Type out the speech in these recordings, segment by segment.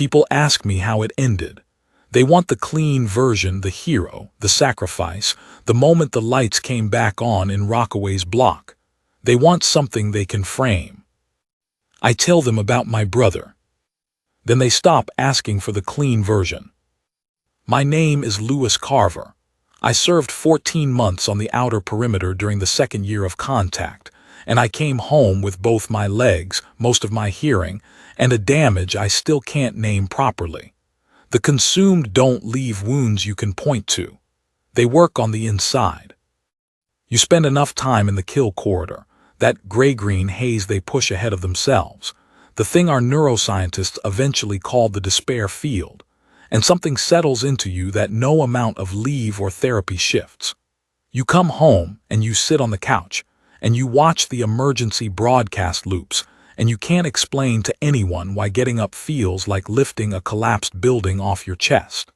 People ask me how it ended. They want the clean version, the hero, the sacrifice, the moment the lights came back on in Rockaways Block. They want something they can frame. I tell them about my brother. Then they stop asking for the clean version. My name is Lewis Carver. I served 14 months on the outer perimeter during the second year of contact, and I came home with both my legs, most of my hearing, and a damage I still can't name properly. The consumed don't leave wounds you can point to. They work on the inside. You spend enough time in the kill corridor, that gray-green haze they push ahead of themselves, the thing our neuroscientists eventually called the despair field, and something settles into you that no amount of leave or therapy shifts. You come home and you sit on the couch, and you watch the emergency broadcast loops, and you can't explain to anyone why getting up feels like lifting a collapsed building off your chest.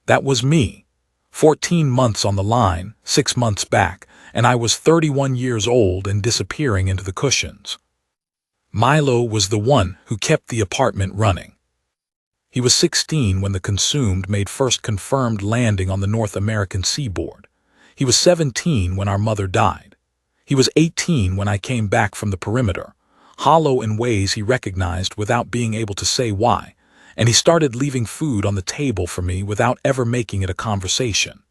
That was me. 14 months on the line, 6 months back, and I was 31 years old and disappearing into the cushions. Milo was the one who kept the apartment running. He was 16 when the consumed made first confirmed landing on the North American seaboard. He was 17 when our mother died. He was 18 when I came back from the perimeter, hollow in ways he recognized without being able to say why, and he started leaving food on the table for me without ever making it a conversation.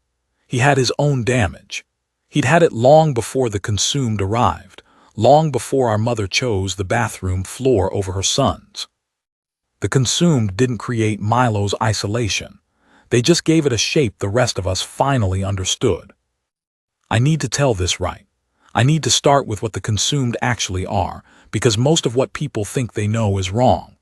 He had his own damage. He'd had it long before the consumed arrived, long before our mother chose the bathroom floor over her son's. The consumed didn't create Milo's isolation. They just gave it a shape the rest of us finally understood. I need to tell this right. I need to start with what the consumed actually are, because most of what people think they know is wrong.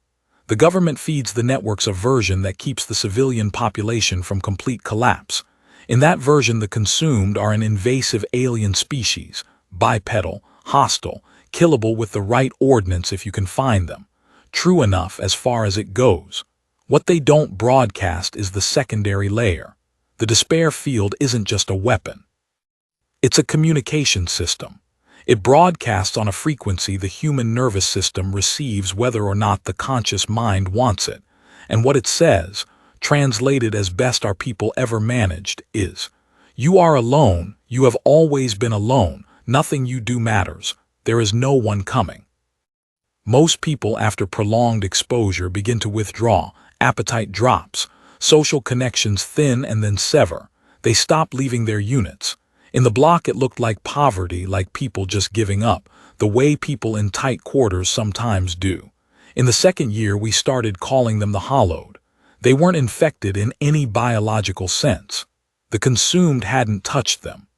The government feeds the networks a version that keeps the civilian population from complete collapse. In that version, the consumed are an invasive alien species, bipedal, hostile, killable with the right ordnance if you can find them. True enough as far as it goes. What they don't broadcast is the secondary layer. The despair field isn't just a weapon. It's a communication system. It broadcasts on a frequency the human nervous system receives whether or not the conscious mind wants it. And what it says, translated as best our people ever managed, is, "You are alone, you have always been alone, nothing you do matters, there is no one coming." Most people after prolonged exposure begin to withdraw, appetite drops, social connections thin and then sever. They stop leaving their units. In the block it looked like poverty, like people just giving up, the way people in tight quarters sometimes do. In the second year we started calling them the hollowed. They weren't infected in any biological sense. The consumed hadn't touched them.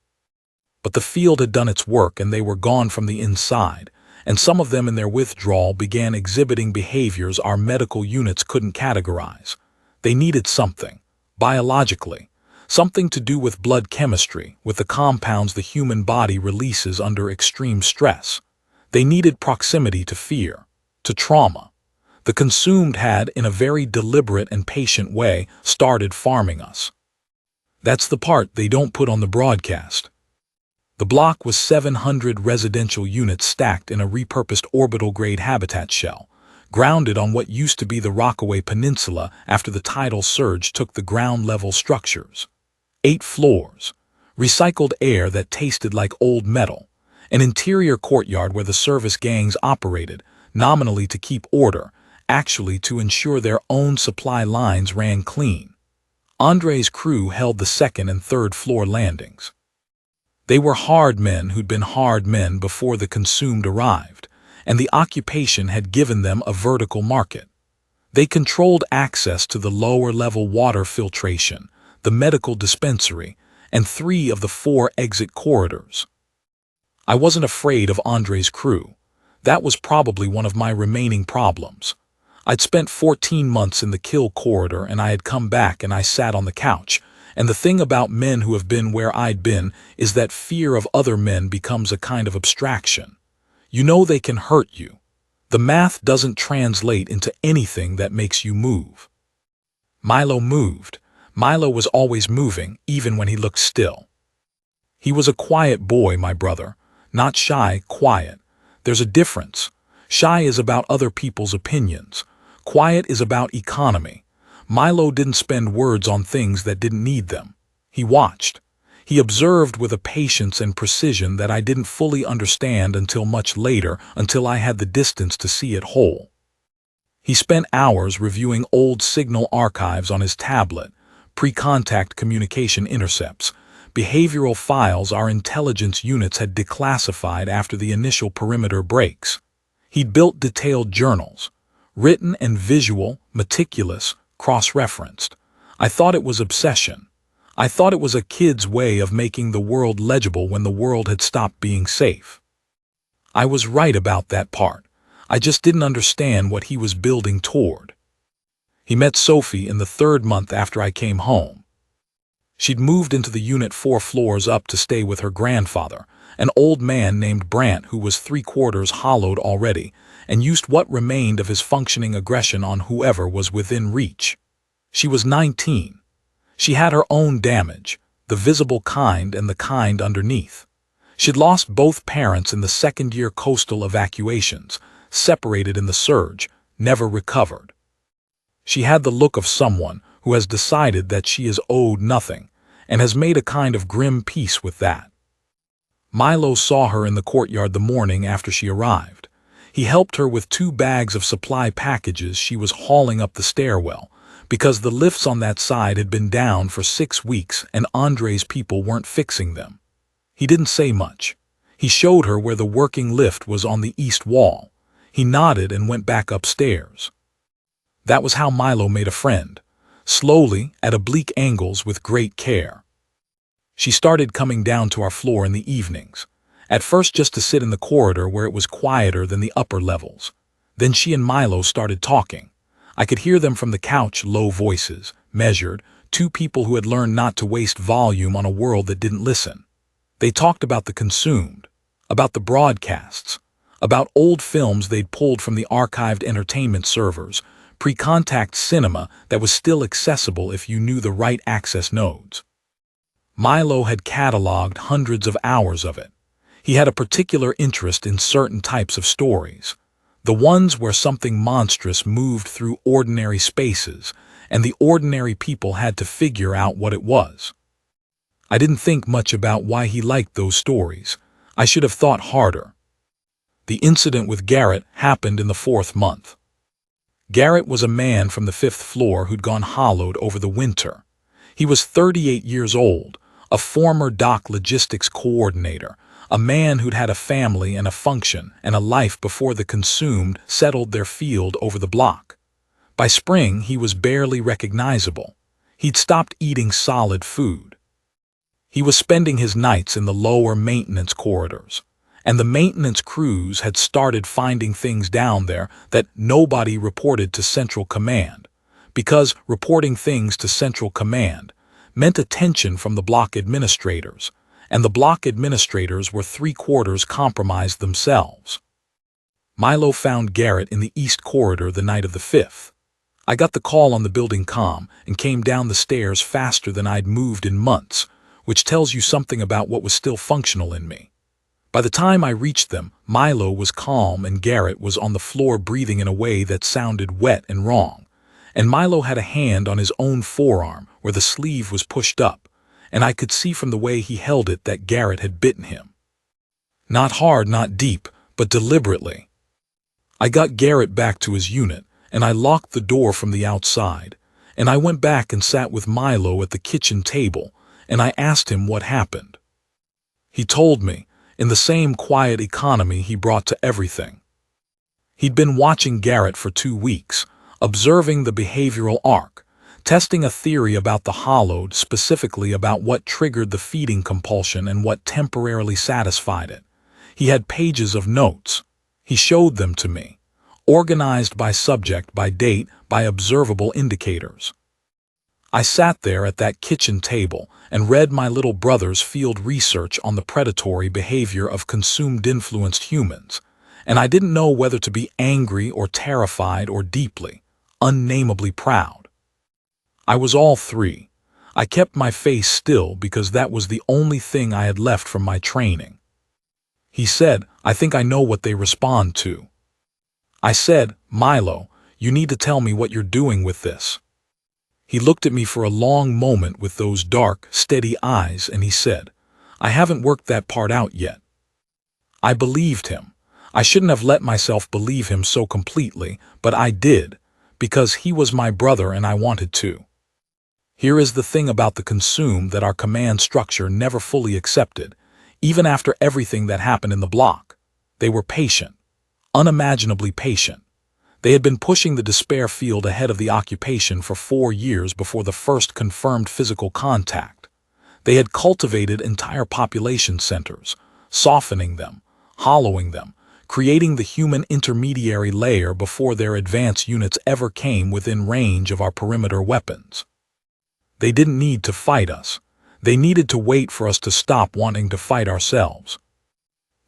But the field had done its work and they were gone from the inside, and some of them in their withdrawal began exhibiting behaviors our medical units couldn't categorize. They needed something, biologically. Something to do with blood chemistry, with the compounds the human body releases under extreme stress. They needed proximity to fear, to trauma. The consumed had, in a very deliberate and patient way, started farming us. That's the part they don't put on the broadcast. The block was 700 residential units stacked in a repurposed orbital-grade habitat shell, grounded on what used to be the Rockaway Peninsula after the tidal surge took the ground-level structures. 8 floors, recycled air that tasted like old metal, an interior courtyard where the service gangs operated, nominally to keep order, actually to ensure their own supply lines ran clean. Andre's crew held the second and third floor landings. They were hard men who'd been hard men before the consumed arrived, and the occupation had given them a vertical market. They controlled access to the lower-level water filtration, the medical dispensary, and 3 of the 4 exit corridors. I wasn't afraid of Andre's crew. That was probably one of my remaining problems. I'd spent 14 months in the kill corridor and I had come back and I sat on the couch, and the thing about men who have been where I'd been is that fear of other men becomes a kind of abstraction. You know they can hurt you. The math doesn't translate into anything that makes you move. Milo moved. Milo was always moving, even when he looked still. He was a quiet boy, my brother. Not shy, quiet. There's a difference. Shy is about other people's opinions. Quiet is about economy. Milo didn't spend words on things that didn't need them. He watched. He observed with a patience and precision that I didn't fully understand until much later, until I had the distance to see it whole. He spent hours reviewing old signal archives on his tablet, pre-contact communication intercepts, behavioral files our intelligence units had declassified after the initial perimeter breaks. He'd built detailed journals, written and visual, meticulous, cross-referenced. I thought it was obsession. I thought it was a kid's way of making the world legible when the world had stopped being safe. I was right about that part. I just didn't understand what he was building toward. He met Sophie in the 3rd month after I came home. She'd moved into the unit 4 floors up to stay with her grandfather, an old man named Brant who was 3/4 hollowed already, and used what remained of his functioning aggression on whoever was within reach. She was 19. She had her own damage, the visible kind and the kind underneath. She'd lost both parents in the 2nd-year coastal evacuations, separated in the surge, never recovered. She had the look of someone who has decided that she is owed nothing, and has made a kind of grim peace with that. Milo saw her in the courtyard the morning after she arrived. He helped her with 2 bags of supply packages she was hauling up the stairwell, because the lifts on that side had been down for 6 weeks and Andre's people weren't fixing them. He didn't say much. He showed her where the working lift was on the east wall. He nodded and went back upstairs. That was how Milo made a friend, slowly, at oblique angles with great care. She started coming down to our floor in the evenings, at first just to sit in the corridor where it was quieter than the upper levels. Then she and Milo started talking. I could hear them from the couch, low voices, measured, 2 people who had learned not to waste volume on a world that didn't listen. They talked about the consumed, about the broadcasts, about old films they'd pulled from the archived entertainment servers, pre-contact cinema that was still accessible if you knew the right access nodes. Milo had cataloged hundreds of hours of it. He had a particular interest in certain types of stories, the ones where something monstrous moved through ordinary spaces, and the ordinary people had to figure out what it was. I didn't think much about why he liked those stories. I should have thought harder. The incident with Garrett happened in the 4th month. Garrett was a man from the 5th floor who'd gone hollowed over the winter. He was 38 years old, a former dock logistics coordinator, a man who'd had a family and a function and a life before the consumed settled their field over the block. By spring, he was barely recognizable. He'd stopped eating solid food. He was spending his nights in the lower maintenance corridors, and the maintenance crews had started finding things down there that nobody reported to Central Command, because reporting things to Central Command meant attention from the block administrators, and the block administrators were 3/4 compromised themselves. Milo found Garrett in the east corridor the night of the 5th. I got the call on the building comm and came down the stairs faster than I'd moved in months, which tells you something about what was still functional in me. By the time I reached them, Milo was calm and Garrett was on the floor breathing in a way that sounded wet and wrong, and Milo had a hand on his own forearm where the sleeve was pushed up, and I could see from the way he held it that Garrett had bitten him. Not hard, not deep, but deliberately. I got Garrett back to his unit, and I locked the door from the outside, and I went back and sat with Milo at the kitchen table, and I asked him what happened. He told me, in the same quiet economy he brought to everything. He'd been watching Garrett for 2 weeks, observing the behavioral arc, testing a theory about the hollowed, specifically about what triggered the feeding compulsion and what temporarily satisfied it. He had pages of notes. He showed them to me, organized by subject, by date, by observable indicators. I sat there at that kitchen table and read my little brother's field research on the predatory behavior of consumed-influenced humans, and I didn't know whether to be angry or terrified or deeply, unnamably proud. I was all 3. I kept my face still because that was the only thing I had left from my training. He said, "I think I know what they respond to." I said, "Milo, You need to tell me what you're doing with this." He looked at me for a long moment with those dark, steady eyes, and he said, "I haven't worked that part out yet." I believed him. I shouldn't have let myself believe him so completely, but I did, because he was my brother and I wanted to. Here is the thing about the consume that our command structure never fully accepted, even after everything that happened in the block. They were patient, unimaginably patient. They had been pushing the despair field ahead of the occupation for 4 years before the first confirmed physical contact. They had cultivated entire population centers, softening them, hollowing them, creating the human intermediary layer before their advanced units ever came within range of our perimeter weapons. They didn't need to fight us. They needed to wait for us to stop wanting to fight ourselves.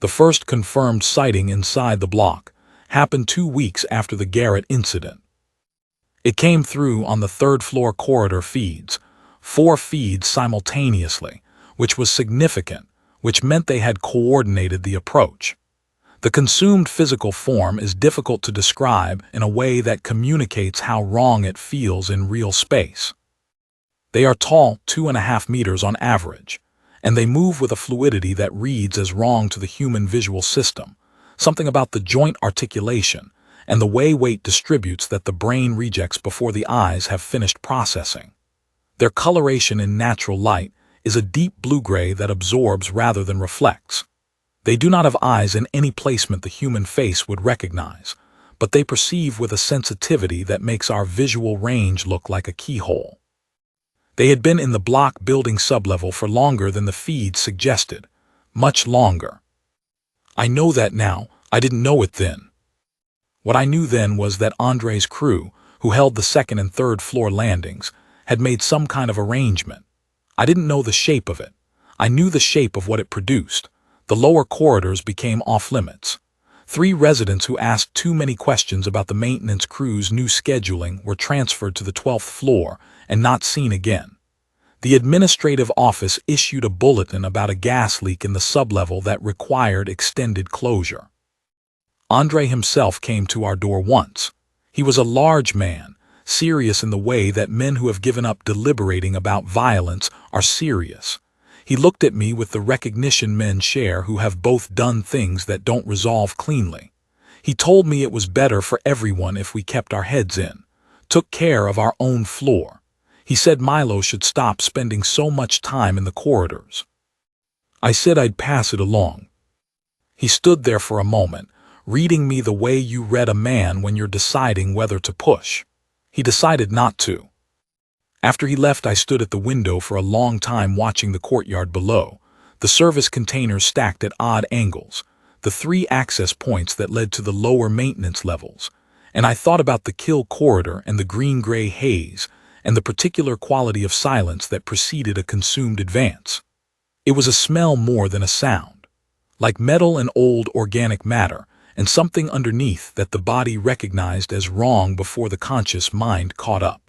The first confirmed sighting inside the block happened 2 weeks after the Garrett incident. It came through on the third-floor corridor feeds, 4 feeds simultaneously, which was significant, which meant they had coordinated the approach. The consumed physical form is difficult to describe in a way that communicates how wrong it feels in real space. They are tall, 2.5 meters on average, and they move with a fluidity that reads as wrong to the human visual system, something about the joint articulation and the way weight distributes that the brain rejects before the eyes have finished processing. Their coloration in natural light is a deep blue-gray that absorbs rather than reflects. They do not have eyes in any placement the human face would recognize, but they perceive with a sensitivity that makes our visual range look like a keyhole. They had been in the block building sublevel for longer than the feed suggested, much longer. I know that now. I didn't know it then. What I knew then was that Andre's crew, who held the second and third floor landings, had made some kind of arrangement. I didn't know the shape of it. I knew the shape of what it produced. The lower corridors became off-limits. 3 residents who asked too many questions about the maintenance crew's new scheduling were transferred to the 12th floor and not seen again. The administrative office issued a bulletin about a gas leak in the sublevel that required extended closure. Andre himself came to our door once. He was a large man, serious in the way that men who have given up deliberating about violence are serious. He looked at me with the recognition men share who have both done things that don't resolve cleanly. He told me it was better for everyone if we kept our heads in, took care of our own floor. He said Milo should stop spending so much time in the corridors. I said I'd pass it along. He stood there for a moment, reading me the way you read a man when you're deciding whether to push. He decided not to. After he left, I stood at the window for a long time watching the courtyard below, the service containers stacked at odd angles, the 3 access points that led to the lower maintenance levels, and I thought about the kill corridor and the green-gray haze and the particular quality of silence that preceded a consumed advance. It was a smell more than a sound, like metal and old organic matter, and something underneath that the body recognized as wrong before the conscious mind caught up.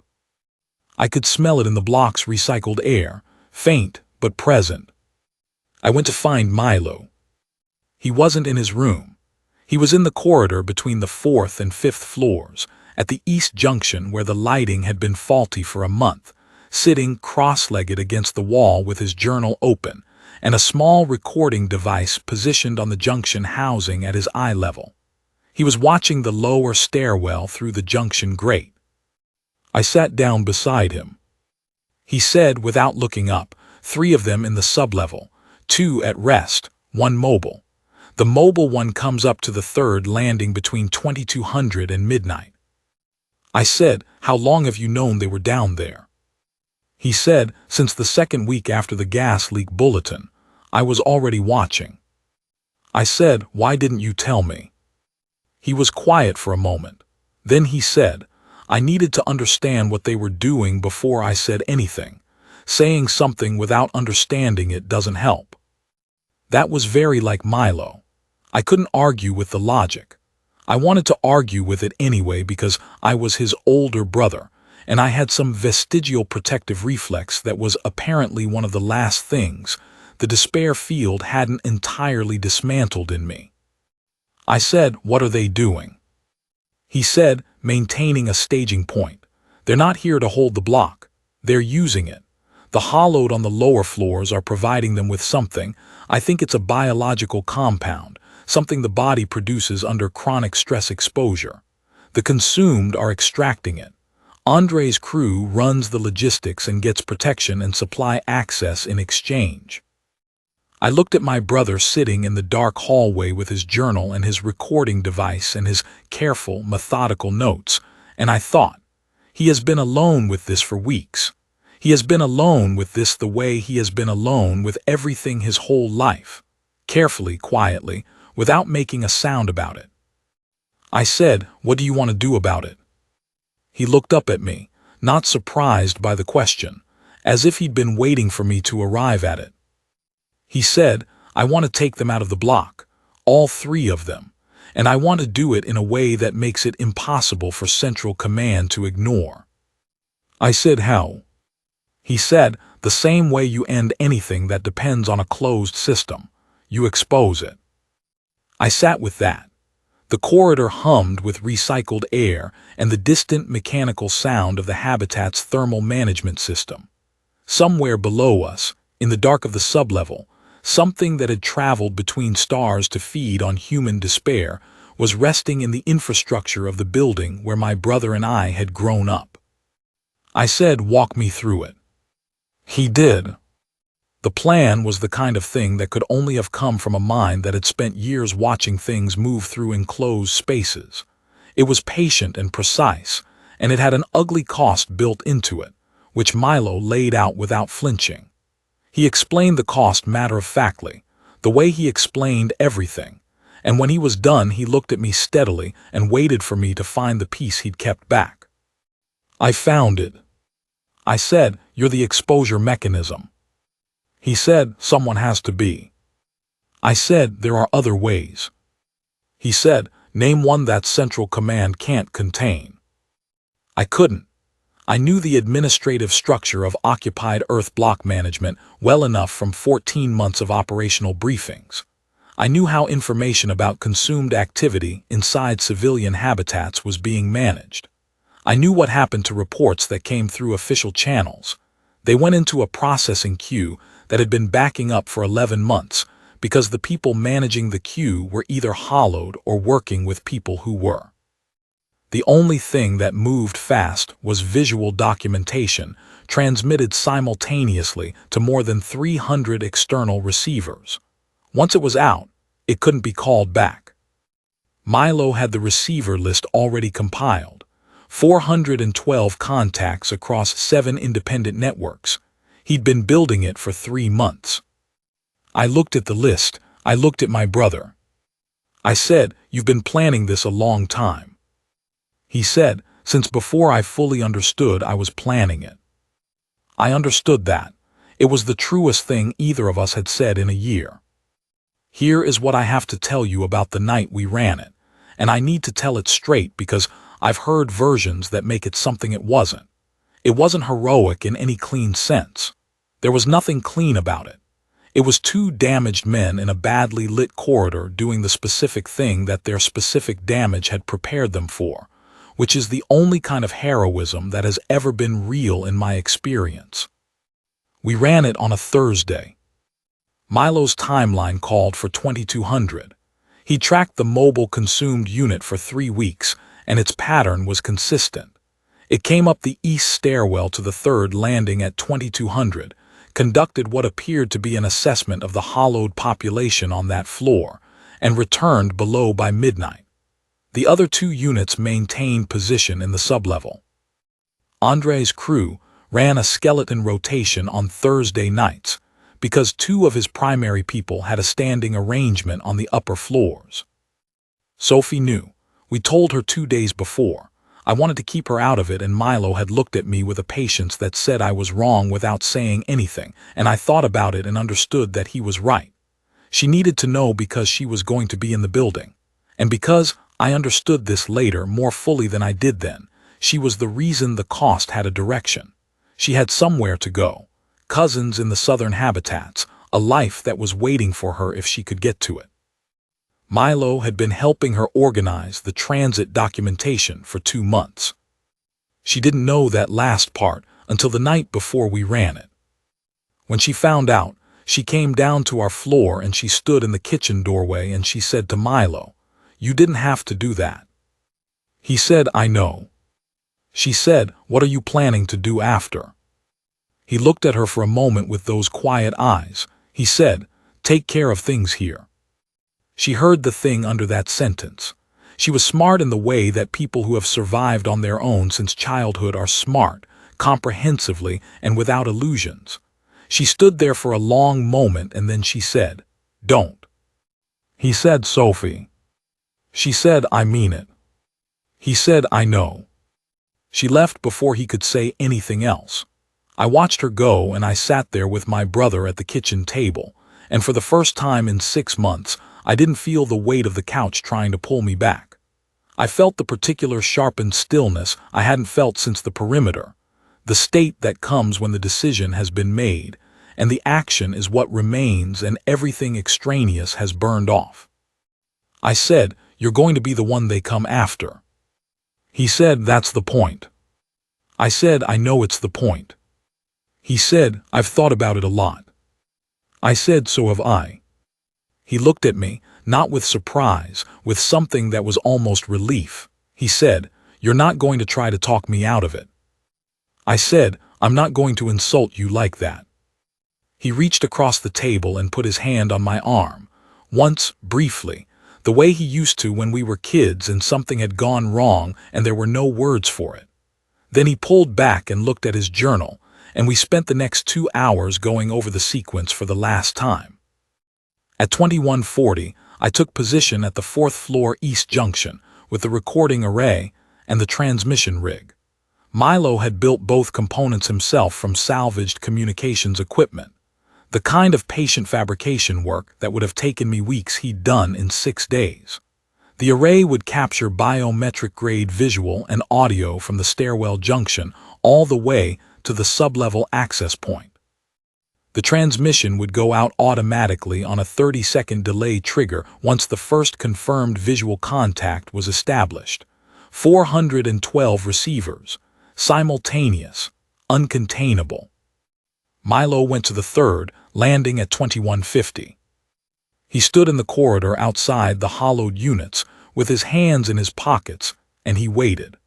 I could smell it in the block's recycled air, faint but present. I went to find Milo. He wasn't in his room. He was in the corridor between the 4th and 5th floors, at the east junction where the lighting had been faulty for a month, sitting cross-legged against the wall with his journal open and a small recording device positioned on the junction housing at his eye level. He was watching the lower stairwell through the junction grate. I sat down beside him. He said, without looking up, 3 of them in the sublevel, 2 at rest, 1 mobile. The mobile one comes up to the 3rd landing between 2200 and midnight. I said, how long have you known they were down there? He said, since the 2nd week after the gas leak bulletin. I was already watching. I said, why didn't you tell me? He was quiet for a moment. Then he said, I needed to understand what they were doing before I said anything. Saying something without understanding it doesn't help. That was very like Milo. I couldn't argue with the logic. I wanted to argue with it anyway because I was his older brother, and I had some vestigial protective reflex that was apparently one of the last things the despair field hadn't entirely dismantled in me. I said, what are they doing? He said, maintaining a staging point. They're not here to hold the block. They're using it. The hollowed on the lower floors are providing them with something. I think it's a biological compound, something the body produces under chronic stress exposure. The consumed are extracting it. Andre's crew runs the logistics and gets protection and supply access in exchange. I looked at my brother sitting in the dark hallway with his journal and his recording device and his careful, methodical notes, and I thought, he has been alone with this for weeks. He has been alone with this the way he has been alone with everything his whole life, carefully, quietly, without making a sound about it. I said, "What do you want to do about it?" He looked up at me, not surprised by the question, as if he'd been waiting for me to arrive at it. He said, "I want to take them out of the block, all three of them, and I want to do it in a way that makes it impossible for Central Command to ignore." I said, "How?" He said, "The same way you end anything that depends on a closed system. You expose it." I sat with that. The corridor hummed with recycled air and the distant mechanical sound of the habitat's thermal management system. Somewhere below us, in the dark of the sublevel, something that had traveled between stars to feed on human despair was resting in the infrastructure of the building where my brother and I had grown up. I said, "Walk me through it." He did. The plan was the kind of thing that could only have come from a mind that had spent years watching things move through enclosed spaces. It was patient and precise, and it had an ugly cost built into it, which Milo laid out without flinching. He explained the cost matter-of-factly, the way he explained everything, and when he was done he looked at me steadily and waited for me to find the piece he'd kept back. "I found it." I said, "You're the exposure mechanism." He said, "Someone has to be." I said, "There are other ways." He said, "Name one that Central Command can't contain." I couldn't. I knew the administrative structure of occupied Earth block management well enough from 14 months of operational briefings. I knew how information about consumed activity inside civilian habitats was being managed. I knew what happened to reports that came through official channels. They went into a processing queue that had been backing up for 11 months because the people managing the queue were either hollowed or working with people who were. The only thing that moved fast was visual documentation, transmitted simultaneously to more than 300 external receivers. Once it was out, it couldn't be called back. Milo had the receiver list already compiled, 412 contacts across 7 independent networks. He'd been building it for 3 months. I looked at the list. I looked at my brother. I said, "You've been planning this a long time." He said, "Since before I fully understood I was planning it." I understood that. It was the truest thing either of us had said in a year. Here is what I have to tell you about the night we ran it, and I need to tell it straight because I've heard versions that make it something it wasn't. It wasn't heroic in any clean sense. There was nothing clean about it. It was 2 damaged men in a badly lit corridor doing the specific thing that their specific damage had prepared them for, which is the only kind of heroism that has ever been real in my experience. We ran it on a Thursday. Milo's timeline called for 2200. He tracked the mobile consumed unit for 3 weeks, and its pattern was consistent. It came up the east stairwell to the 3rd landing at 2200, conducted what appeared to be an assessment of the hollowed population on that floor, and returned below by midnight. The other 2 units maintained position in the sublevel. Andre's crew ran a skeleton rotation on Thursday nights because 2 of his primary people had a standing arrangement on the upper floors. Sophie knew. We told her 2 days before. I wanted to keep her out of it, and Milo had looked at me with a patience that said I was wrong without saying anything, and I thought about it and understood that he was right. She needed to know because she was going to be in the building. And because I understood this later more fully than I did then, she was the reason the cost had a direction. She had somewhere to go. Cousins in the southern habitats, a life that was waiting for her if she could get to it. Milo had been helping her organize the transit documentation for 2 months. She didn't know that last part until the night before we ran it. When she found out, she came down to our floor and she stood in the kitchen doorway and she said to Milo, "You didn't have to do that." He said, "I know." She said, "What are you planning to do after?" He looked at her for a moment with those quiet eyes. He said, "Take care of things here." She heard the thing under that sentence. She was smart in the way that people who have survived on their own since childhood are smart, comprehensively and without illusions. She stood there for a long moment and then she said, "Don't." He said, "Sophie." She said, "I mean it." He said, "I know." She left before he could say anything else. I watched her go and I sat there with my brother at the kitchen table, and for the first time in 6 months, I didn't feel the weight of the couch trying to pull me back. I felt the particular sharpened stillness I hadn't felt since the perimeter, the state that comes when the decision has been made, and the action is what remains and everything extraneous has burned off. I said, "You're going to be the one they come after." He said, "That's the point." I said, "I know it's the point." He said, "I've thought about it a lot." I said, "So have I." He looked at me, not with surprise, with something that was almost relief. He said, "You're not going to try to talk me out of it." I said, "I'm not going to insult you like that." He reached across the table and put his hand on my arm, once, briefly, the way he used to when we were kids and something had gone wrong and there were no words for it. Then he pulled back and looked at his journal, and we spent the next 2 hours going over the sequence for the last time. At 21:40, I took position at the 4th floor East Junction with the recording array and the transmission rig. Milo had built both components himself from salvaged communications equipment. The kind of patient fabrication work that would have taken me weeks he'd done in 6 days. The array would capture biometric-grade visual and audio from the stairwell junction all the way to the sublevel access point. The transmission would go out automatically on a 30-second delay trigger once the first confirmed visual contact was established. 412 receivers, simultaneous, uncontainable. Milo went to the 3rd, landing at 21:50. He stood in the corridor outside the hollowed units with his hands in his pockets, and he waited.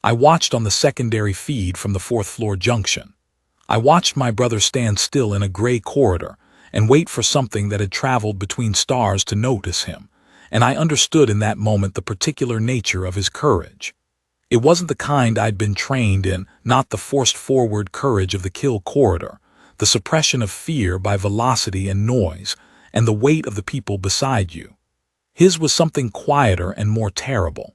I watched on the secondary feed from the 4th floor junction. I watched my brother stand still in a gray corridor and wait for something that had traveled between stars to notice him, and I understood in that moment the particular nature of his courage. It wasn't the kind I'd been trained in, not the forced forward courage of the kill corridor, the suppression of fear by velocity and noise, and the weight of the people beside you. His was something quieter and more terrible.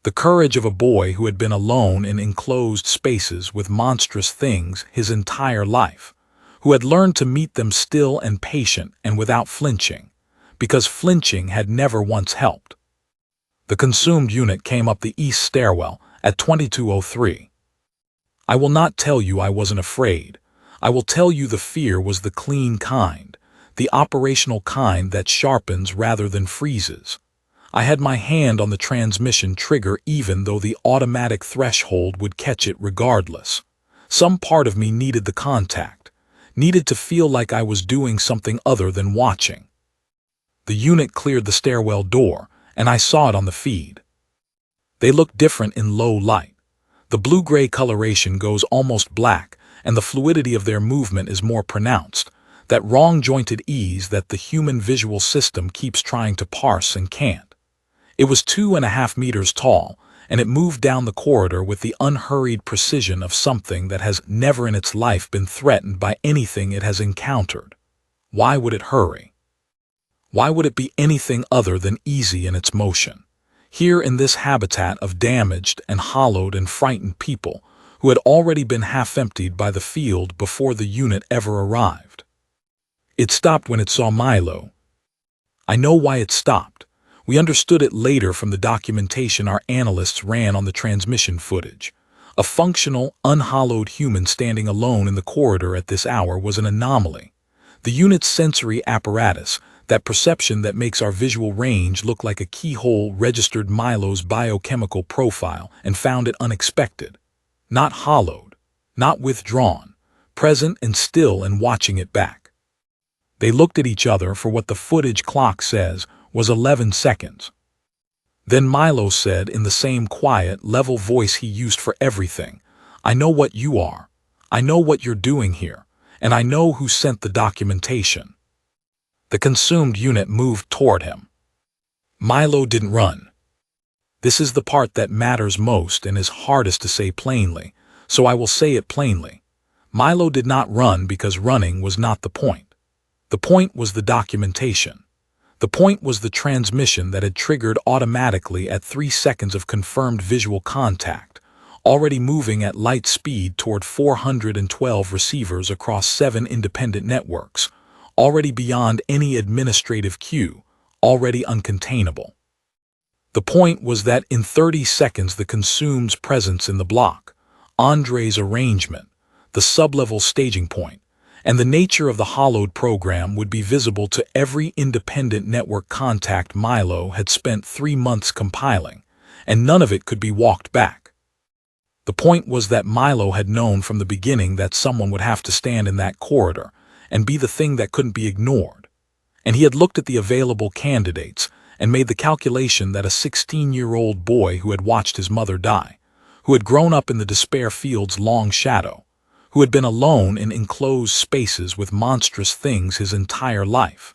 The courage of a boy who had been alone in enclosed spaces with monstrous things his entire life, who had learned to meet them still and patient and without flinching, because flinching had never once helped. The consumed unit came up the east stairwell at 22:03. I will not tell you I wasn't afraid. I will tell you the fear was the clean kind, the operational kind that sharpens rather than freezes. I had my hand on the transmission trigger even though the automatic threshold would catch it regardless. Some part of me needed the contact, needed to feel like I was doing something other than watching. The unit cleared the stairwell door, and I saw it on the feed. They look different in low light. The blue-gray coloration goes almost black, and the fluidity of their movement is more pronounced, that wrong-jointed ease that the human visual system keeps trying to parse and can't. It was 2.5 meters tall, and it moved down the corridor with the unhurried precision of something that has never in its life been threatened by anything it has encountered. Why would it hurry? Why would it be anything other than easy in its motion? Here in this habitat of damaged and hollowed and frightened people who had already been half-emptied by the field before the unit ever arrived. It stopped when it saw Milo. I know why it stopped. We understood it later from the documentation our analysts ran on the transmission footage. A functional, unhollowed human standing alone in the corridor at this hour was an anomaly. The unit's sensory apparatus, That perception that makes our visual range look like a keyhole registered Milo's biochemical profile and found it unexpected. Not hollowed, not withdrawn, present and still and watching it back. They looked at each other for what the footage clock says was 11 seconds. Then Milo said in the same quiet, level voice he used for everything, "I know what you are. I know what you're doing here, and I know who sent the documentation." The consumed unit moved toward him. Milo didn't run. This is the part that matters most and is hardest to say plainly, so I will say it plainly. Milo did not run because running was not the point. The point was the documentation. The point was the transmission that had triggered automatically at 3 seconds of confirmed visual contact, already moving at light speed toward 412 receivers across 7 independent networks, already beyond any administrative queue, already uncontainable. The point was that in 30 seconds the consumed's presence in the block, Andre's arrangement, the sublevel staging point, and the nature of the hollowed program would be visible to every independent network contact Milo had spent 3 months compiling, and none of it could be walked back. The point was that Milo had known from the beginning that someone would have to stand in that corridor and be the thing that couldn't be ignored, and he had looked at the available candidates and made the calculation that a 16-year-old boy who had watched his mother die, who had grown up in the despair field's long shadow, who had been alone in enclosed spaces with monstrous things his entire life,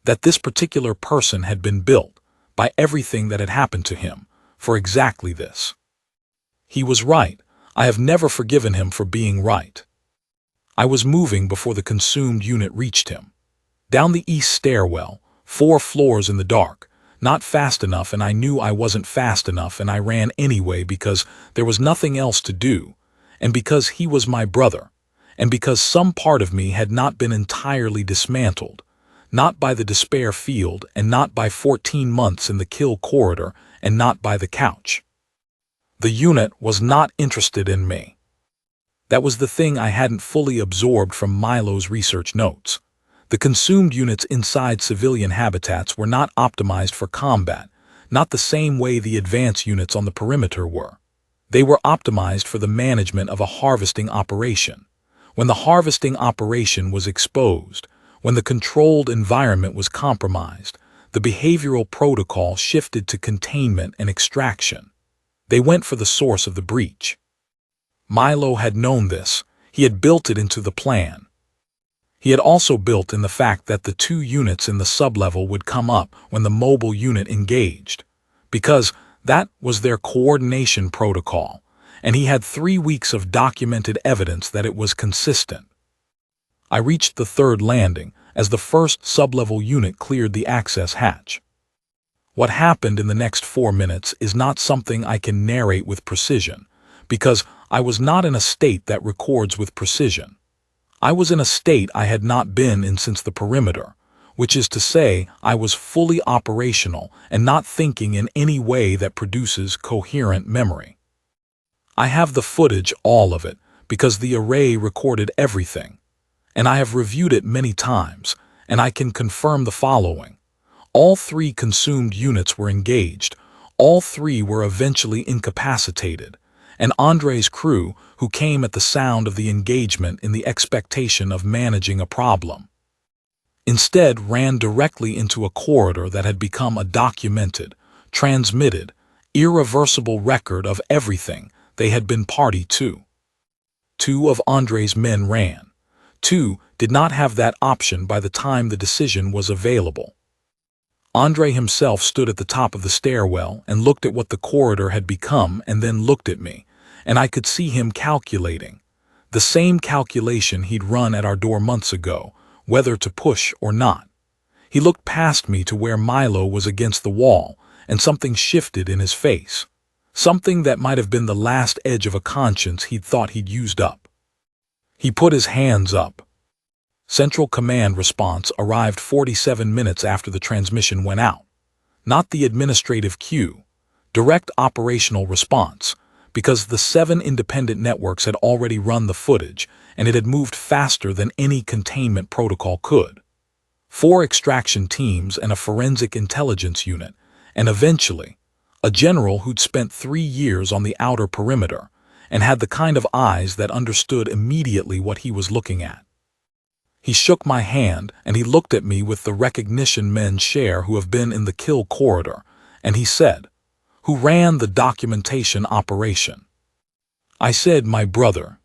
that this particular person had been built, by everything that had happened to him, for exactly this. He was right. I have never forgiven him for being right. I was moving before the consumed unit reached him. Down the east stairwell, 4 floors in the dark, not fast enough, and I knew I wasn't fast enough, and I ran anyway because there was nothing else to do, and because he was my brother, and because some part of me had not been entirely dismantled, not by the despair field, and not by 14 months in the kill corridor, and not by the couch. The unit was not interested in me. That was the thing I hadn't fully absorbed from Milo's research notes. The consumed units inside civilian habitats were not optimized for combat, not the same way the advanced units on the perimeter were. They were optimized for the management of a harvesting operation. When the harvesting operation was exposed, when the controlled environment was compromised, the behavioral protocol shifted to containment and extraction. They went for the source of the breach. Milo had known this. He had built it into the plan. He had also built in the fact that the 2 units in the sublevel would come up when the mobile unit engaged, because that was their coordination protocol, and he had 3 weeks of documented evidence that it was consistent. I reached the 3rd landing as the first sublevel unit cleared the access hatch. What happened in the next 4 minutes is not something I can narrate with precision, because I was not in a state that records with precision. I was in a state I had not been in since the perimeter, which is to say I was fully operational and not thinking in any way that produces coherent memory. I have the footage, all of it, because the array recorded everything, and I have reviewed it many times, and I can confirm the following. All 3 consumed units were engaged, all 3 were eventually incapacitated, and Andre's crew, who came at the sound of the engagement in the expectation of managing a problem, instead ran directly into a corridor that had become a documented, transmitted, irreversible record of everything they had been party to. 2 of Andre's men ran. 2 did not have that option by the time the decision was available. Andre himself stood at the top of the stairwell and looked at what the corridor had become and then looked at me, and I could see him calculating. The same calculation he'd run at our door months ago, whether to push or not. He looked past me to where Milo was against the wall, and something shifted in his face. Something that might have been the last edge of a conscience he'd thought he'd used up. He put his hands up. Central Command response arrived 47 minutes after the transmission went out. Not the administrative queue. Direct operational response, because the 7 independent networks had already run the footage, and it had moved faster than any containment protocol could. 4 extraction teams and a forensic intelligence unit, and eventually, a general who'd spent 3 years on the outer perimeter and had the kind of eyes that understood immediately what he was looking at. He shook my hand and he looked at me with the recognition men share who have been in the kill corridor, and he said, "Who ran the documentation operation?" I said, "My brother."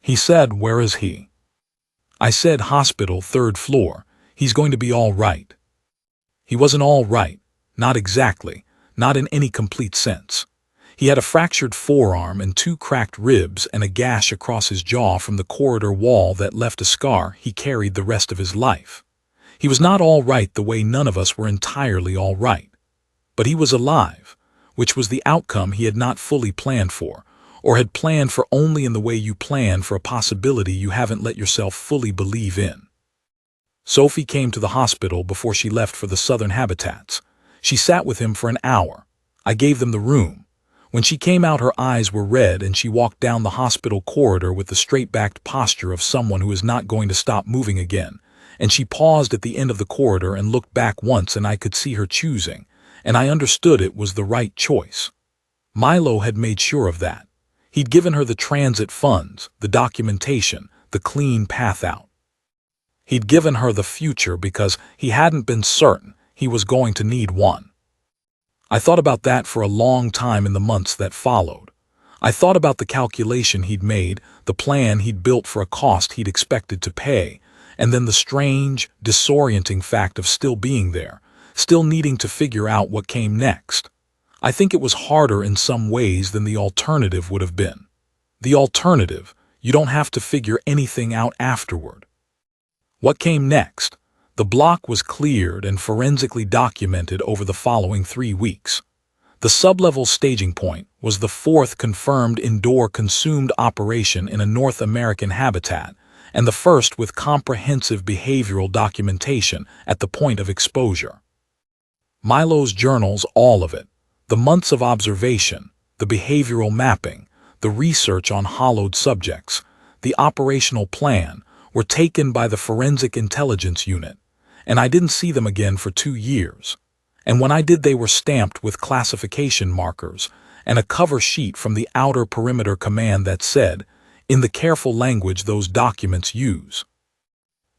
He said, "Where is he?" I said, "Hospital, 3rd floor. He's going to be all right." He wasn't all right, not exactly, not in any complete sense. He had a fractured forearm and 2 cracked ribs and a gash across his jaw from the corridor wall that left a scar he carried the rest of his life. He was not all right the way none of us were entirely all right. But he was alive, which was the outcome he had not fully planned for, or had planned for only in the way you plan for a possibility you haven't let yourself fully believe in. Sophie came to the hospital before she left for the southern habitats. She sat with him for an hour. I gave them the room. When she came out, her eyes were red and she walked down the hospital corridor with the straight-backed posture of someone who is not going to stop moving again, and she paused at the end of the corridor and looked back once, and I could see her choosing, and I understood it was the right choice. Milo had made sure of that. He'd given her the transit funds, the documentation, the clean path out. He'd given her the future because he hadn't been certain he was going to need one. I thought about that for a long time in the months that followed. I thought about the calculation he'd made, the plan he'd built for a cost he'd expected to pay, and then the strange, disorienting fact of still being there, still needing to figure out what came next. I think it was harder in some ways than the alternative would have been. The alternative, you don't have to figure anything out afterward. What came next? The block was cleared and forensically documented over the following 3 weeks. The sublevel staging point was the 4th confirmed indoor consumed operation in a North American habitat, and the first with comprehensive behavioral documentation at the point of exposure. Milo's journals, all of it, the months of observation, the behavioral mapping, the research on hollowed subjects, the operational plan, were taken by the forensic intelligence unit, and I didn't see them again for 2 years. And when I did, they were stamped with classification markers and a cover sheet from the Outer Perimeter Command that said, in the careful language those documents use,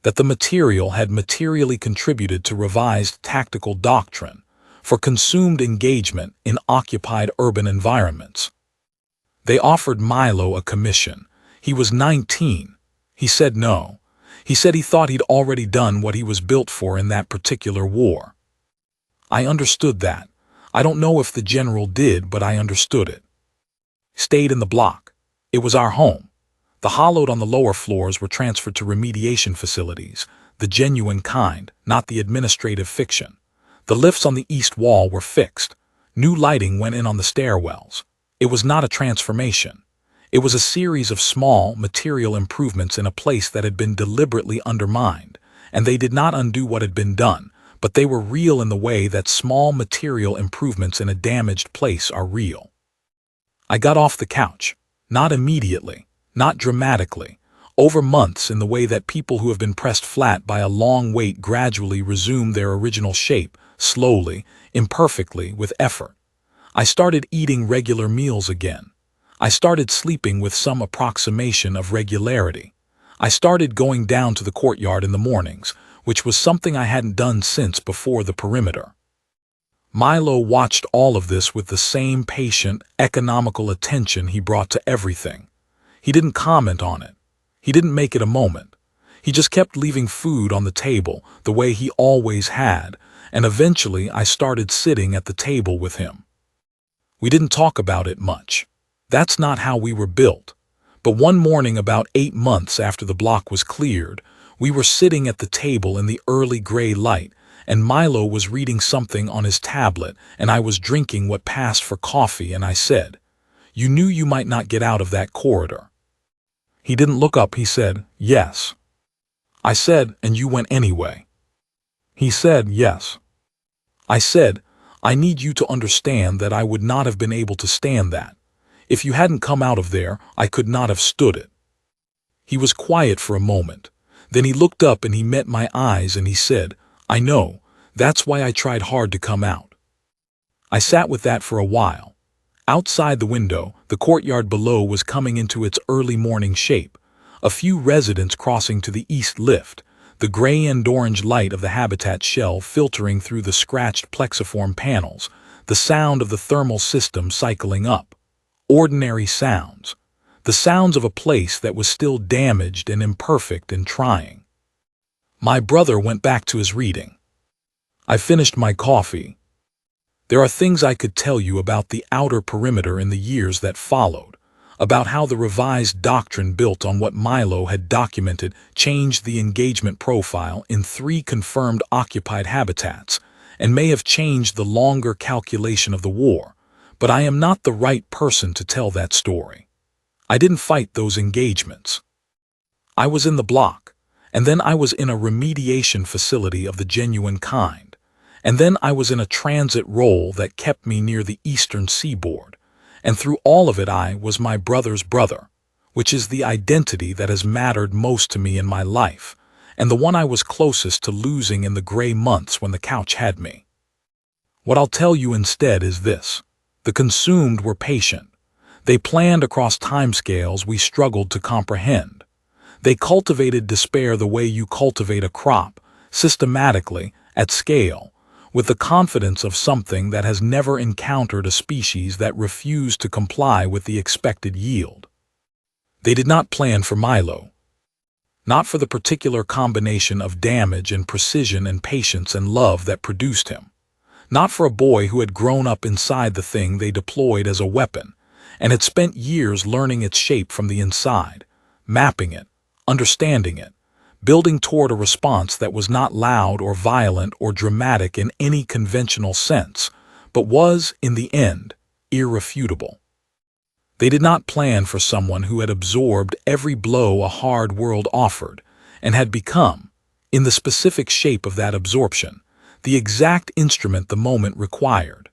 that the material had materially contributed to revised tactical doctrine for consumed engagement in occupied urban environments. They offered Milo a commission. He was 19. He said no. He said he thought he'd already done what he was built for in that particular war. I understood that. I don't know if the general did, but I understood it. Stayed in the block. It was our home. The hollowed on the lower floors were transferred to remediation facilities, the genuine kind, not the administrative fiction. The lifts on the east wall were fixed. New lighting went in on the stairwells. It was not a transformation. It was a series of small, material improvements in a place that had been deliberately undermined, and they did not undo what had been done, but they were real in the way that small material improvements in a damaged place are real. I got off the couch, not immediately, not dramatically, over months in the way that people who have been pressed flat by a long wait gradually resume their original shape, slowly, imperfectly, with effort. I started eating regular meals again. I started sleeping with some approximation of regularity. I started going down to the courtyard in the mornings, which was something I hadn't done since before the perimeter. Milo watched all of this with the same patient, economical attention he brought to everything. He didn't comment on it. He didn't make it a moment. He just kept leaving food on the table the way he always had, and eventually I started sitting at the table with him. We didn't talk about it much. That's not how we were built. But one morning about 8 months after the block was cleared, we were sitting at the table in the early gray light, and Milo was reading something on his tablet, and I was drinking what passed for coffee, and I said, "You knew you might not get out of that corridor." He didn't look up. He said, "Yes." I said, "And you went anyway?" He said, "Yes." I said, "I need you to understand that I would not have been able to stand that. If you hadn't come out of there, I could not have stood it." He was quiet for a moment. Then he looked up and he met my eyes and he said, "I know, that's why I tried hard to come out." I sat with that for a while. Outside the window, the courtyard below was coming into its early morning shape. A few residents crossing to the east lift, the gray and orange light of the habitat shell filtering through the scratched plexiform panels, the sound of the thermal system cycling up. Ordinary sounds. The sounds of a place that was still damaged and imperfect and trying. My brother went back to his reading. I finished my coffee. There are things I could tell you about the outer perimeter in the years that followed, about how the revised doctrine built on what Milo had documented changed the engagement profile in 3 confirmed occupied habitats, and may have changed the longer calculation of the war, but I am not the right person to tell that story. I didn't fight those engagements. I was in the block, and then I was in a remediation facility of the genuine kind. And then I was in a transit role that kept me near the eastern seaboard, and through all of it I was my brother's brother, which is the identity that has mattered most to me in my life, and the one I was closest to losing in the gray months when the couch had me. What I'll tell you instead is this: the consumed were patient. They planned across timescales we struggled to comprehend. They cultivated despair the way you cultivate a crop, systematically, at scale, with the confidence of something that has never encountered a species that refused to comply with the expected yield. They did not plan for Milo. Not for the particular combination of damage and precision and patience and love that produced him. Not for a boy who had grown up inside the thing they deployed as a weapon, and had spent years learning its shape from the inside, mapping it, understanding it, building toward a response that was not loud or violent or dramatic in any conventional sense, but was, in the end, irrefutable. They did not plan for someone who had absorbed every blow a hard world offered, and had become, in the specific shape of that absorption, the exact instrument the moment required.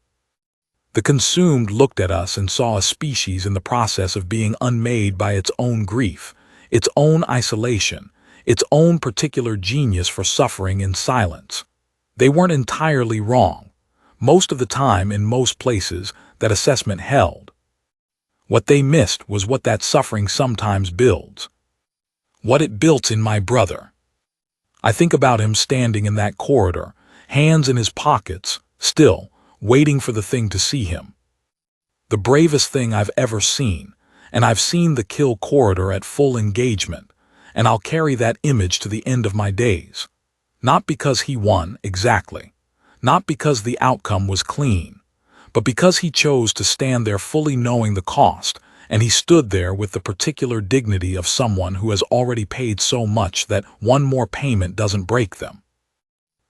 The consumed looked at us and saw a species in the process of being unmade by its own grief, its own isolation, its own particular genius for suffering in silence. They weren't entirely wrong. Most of the time, in most places, that assessment held. What they missed was what that suffering sometimes builds. What it built in my brother. I think about him standing in that corridor, hands in his pockets, still, waiting for the thing to see him. The bravest thing I've ever seen, and I've seen the kill corridor at full engagement, and I'll carry that image to the end of my days. Not because he won, exactly. Not because the outcome was clean. But because he chose to stand there fully knowing the cost, and he stood there with the particular dignity of someone who has already paid so much that one more payment doesn't break them.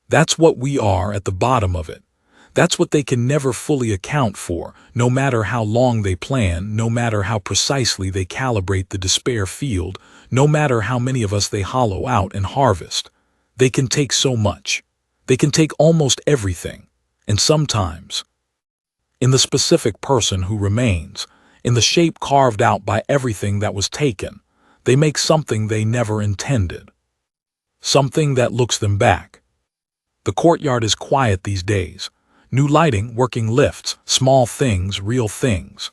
That's what we are at the bottom of it. That's what they can never fully account for, no matter how long they plan, no matter how precisely they calibrate the despair field, no matter how many of us they hollow out and harvest. They can take so much. They can take almost everything, and sometimes, in the specific person who remains, in the shape carved out by everything that was taken, they make something they never intended. Something that looks them back. The courtyard is quiet these days. New lighting, working lifts, small things, real things.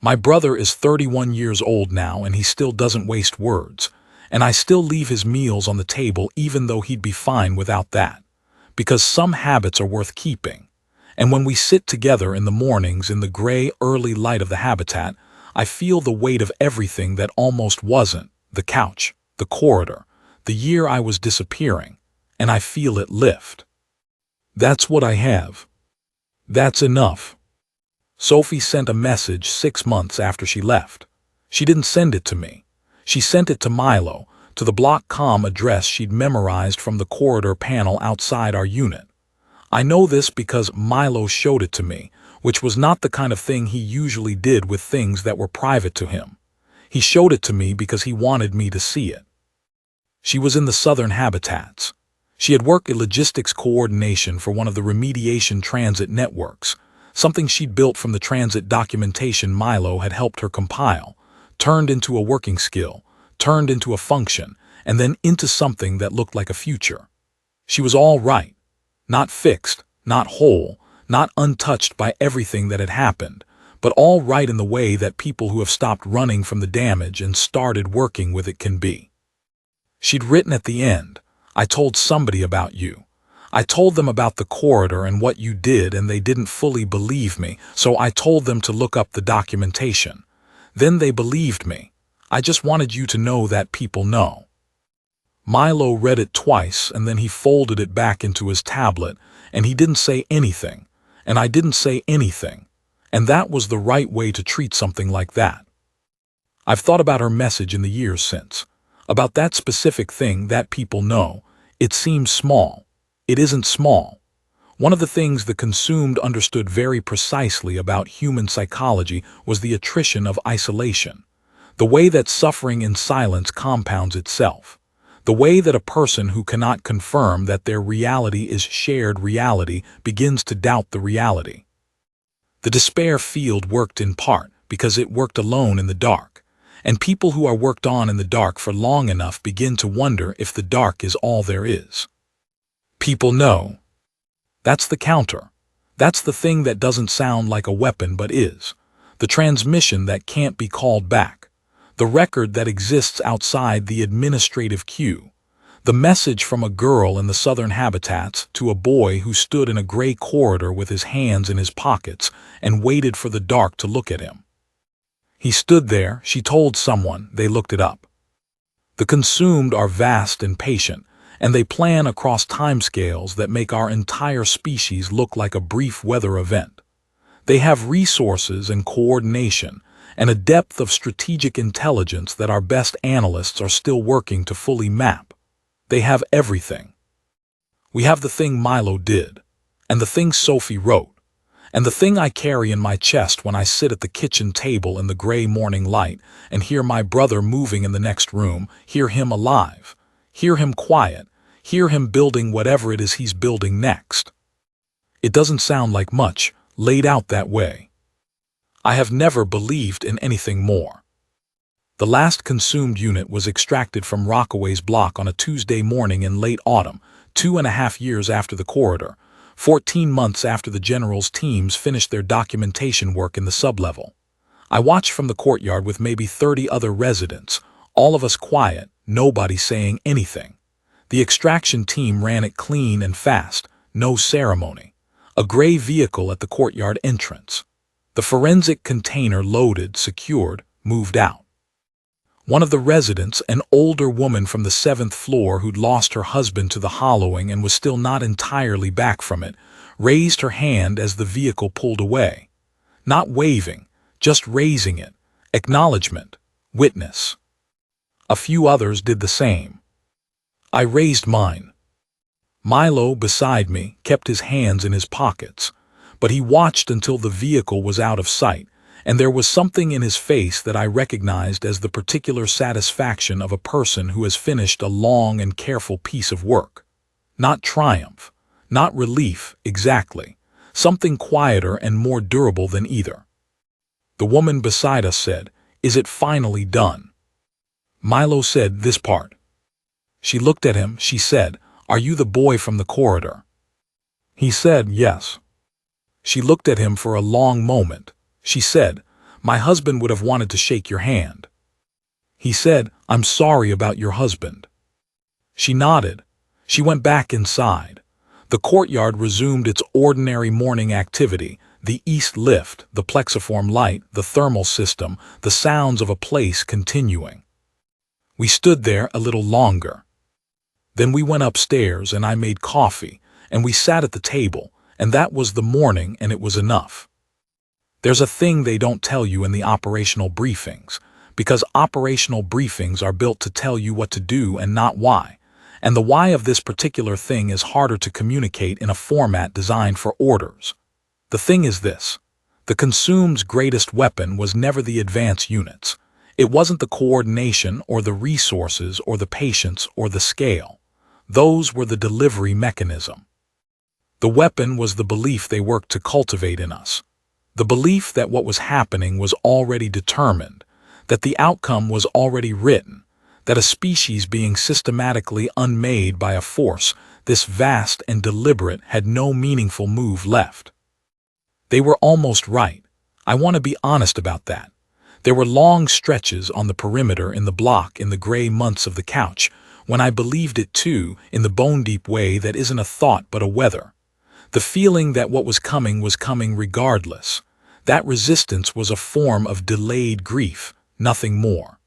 My brother is 31 years old now and he still doesn't waste words, and I still leave his meals on the table even though he'd be fine without that, because some habits are worth keeping. And when we sit together in the mornings in the gray, early light of the habitat, I feel the weight of everything that almost wasn't, the couch, the corridor, the year I was disappearing, and I feel it lift. That's what I have. That's enough. Sophie sent a message 6 months after she left. She didn't send it to me. She sent it to Milo, to the block.com address she'd memorized from the corridor panel outside our unit. I know this because Milo showed it to me, which was not the kind of thing he usually did with things that were private to him. He showed it to me because he wanted me to see it. She was in the southern habitats. She had worked in logistics coordination for one of the remediation transit networks, something she'd built from the transit documentation Milo had helped her compile, turned into a working skill, turned into a function, and then into something that looked like a future. She was all right, not fixed, not whole, not untouched by everything that had happened, but all right in the way that people who have stopped running from the damage and started working with it can be. She'd written at the end, "I told somebody about you. I told them about the corridor and what you did, and they didn't fully believe me, so I told them to look up the documentation. Then they believed me. I just wanted you to know that people know." Milo read it twice, and then he folded it back into his tablet, and he didn't say anything, and I didn't say anything, and that was the right way to treat something like that. I've thought about her message in the years since, about that specific thing that people know. It seems small. It isn't small. One of the things the Consumed understood very precisely about human psychology was the attrition of isolation, the way that suffering in silence compounds itself, the way that a person who cannot confirm that their reality is shared reality begins to doubt the reality. The despair field worked in part because it worked alone in the dark, and people who are worked on in the dark for long enough begin to wonder if the dark is all there is. People know. That's the counter. That's the thing that doesn't sound like a weapon but is. The transmission that can't be called back. The record that exists outside the administrative queue. The message from a girl in the southern habitats to a boy who stood in a gray corridor with his hands in his pockets and waited for the dark to look at him. He stood there, she told someone, they looked it up. The Consumed are vast and patient, and they plan across timescales that make our entire species look like a brief weather event. They have resources and coordination, and a depth of strategic intelligence that our best analysts are still working to fully map. They have everything. We have the thing Milo did, and the thing Sophie wrote, and the thing I carry in my chest when I sit at the kitchen table in the gray morning light and hear my brother moving in the next room, hear him alive, hear him quiet, hear him building whatever it is he's building next. It doesn't sound like much, laid out that way. I have never believed in anything more. The last Consumed unit was extracted from Rockaways Block on a Tuesday morning in late autumn, 2.5 years after the corridor, 14 months after the General's teams finished their documentation work in the Sublevel. I watched from the courtyard with maybe 30 other residents, all of us quiet, nobody saying anything. The extraction team ran it clean and fast, no ceremony. A gray vehicle at the courtyard entrance. The forensic container loaded, secured, moved out. One of the residents, an older woman from the 7th floor who'd lost her husband to the hollowing and was still not entirely back from it, raised her hand as the vehicle pulled away. Not waving, just raising it. Acknowledgement. Witness. A few others did the same. I raised mine. Milo, beside me, kept his hands in his pockets, but he watched until the vehicle was out of sight, and there was something in his face that I recognized as the particular satisfaction of a person who has finished a long and careful piece of work. Not triumph, not relief, exactly. Something quieter and more durable than either. The woman beside us said, "Is it finally done?" Milo said this part. She looked at him, she said, "Are you the boy from the corridor?" He said, "Yes." She looked at him for a long moment. She said, "My husband would have wanted to shake your hand." He said, "I'm sorry about your husband." She nodded. She went back inside. The courtyard resumed its ordinary morning activity, the east lift, the plexiform light, the thermal system, the sounds of a place continuing. We stood there a little longer. Then we went upstairs and I made coffee, and we sat at the table, and that was the morning, and it was enough. There's a thing they don't tell you in the operational briefings, because operational briefings are built to tell you what to do and not why, and the why of this particular thing is harder to communicate in a format designed for orders. The thing is this: the Consumed's greatest weapon was never the advance units. It wasn't the coordination or the resources or the patience or the scale. Those were the delivery mechanism. The weapon was the belief they worked to cultivate in us. The belief that what was happening was already determined, that the outcome was already written, that a species being systematically unmade by a force this vast and deliberate had no meaningful move left. They were almost right. I want to be honest about that. There were long stretches on the perimeter in the block in the gray months of the couch, when I believed it too, in the bone-deep way that isn't a thought but a weather. The feeling that what was coming regardless. That resistance was a form of delayed grief, nothing more.